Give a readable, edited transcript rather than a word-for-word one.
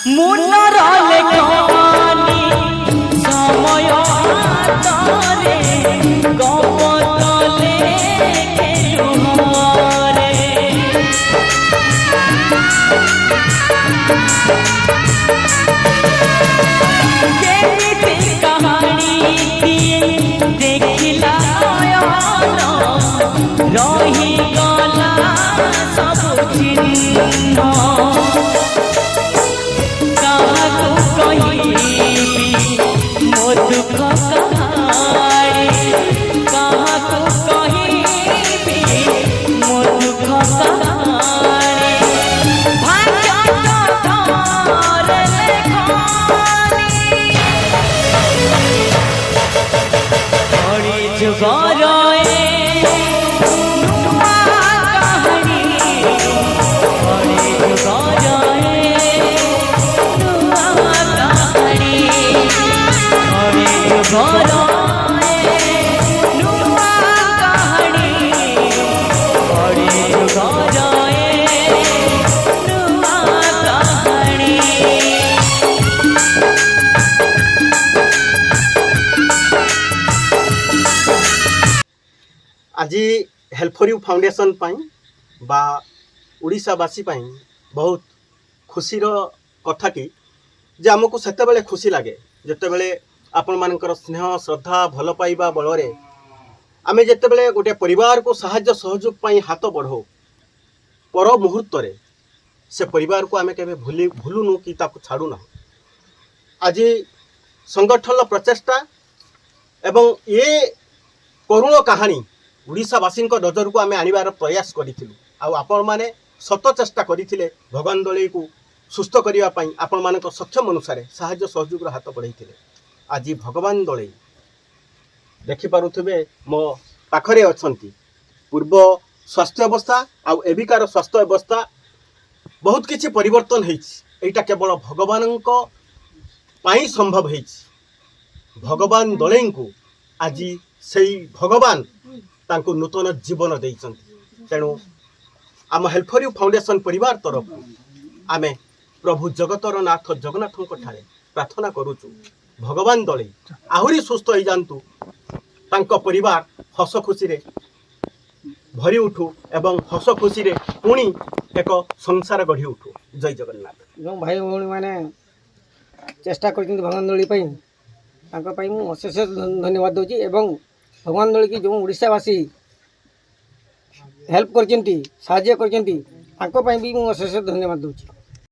मुनर लेखनी समय हातरे गपतले लुहरे केमिति कहानी देखिला रही गला सब चिन्ह मो दुख कहानी कहाँ कही मो दुख कहानी जुगर आज हेल्प फॉर यू फाउंडेशन पाई बा ओडिशावासी पाई बहुत खुशीर कथा कि जे आमको सेते बेले खुशी लगे जिते बेले आपण मानकर स्नेह श्रद्धा भल पाइबा बल आमे जिते बेले गोटे परिवार को साहाय्य सहयोग पाई हाथ बढ़ाऊ पर मुहूर्त से परिवार को आमे केबे भूलुनु कि ताको छाड़ुना। आज संगठन प्रचेष्टा एवं ये करुण कहानी ओडिशावासी नजर को आम आनबार प्रयास करूँ आपण मैंने सत चेष्टा करते भगवान दलई को सुस्थ करने आपण मान सक्षम अनुसार साहाय्य सहयोग हाथ बढ़ाई। आज भगवान दलई देखिपे मो पाखरे अच्छा पूर्व स्वास्थ्य अवस्था आउ एबिकार स्वास्थ्य अवस्था बहुत किसी परिवर्तन होता केवल भगवान संभव हो भगवान दलई को आज से भगवान तांको नूतन जीवन देइछन। तेणु आम हेल्प फॉर यू फाउंडेशन परिवार तरफ आमे प्रभु जगतर नाथ जगन्नाथ ठारे प्रार्थना करूचु भगवान दलई आहुरी सुस्थ हो जातु तांको परिवार हस खुशी रे भरी उठू एवं हस खुशी रे पुणी एक संसार गढ़ी उठू। जय जगन्नाथ। जो भाई भौणी मैंने चेष्टा कर भगवान दलई अशेष धन्यवाद दूसरी एवं भगवान दलई की जो ओडिशावासी हेल्प कर साहाय्य कर अशेष धन्यवाद दूसरी।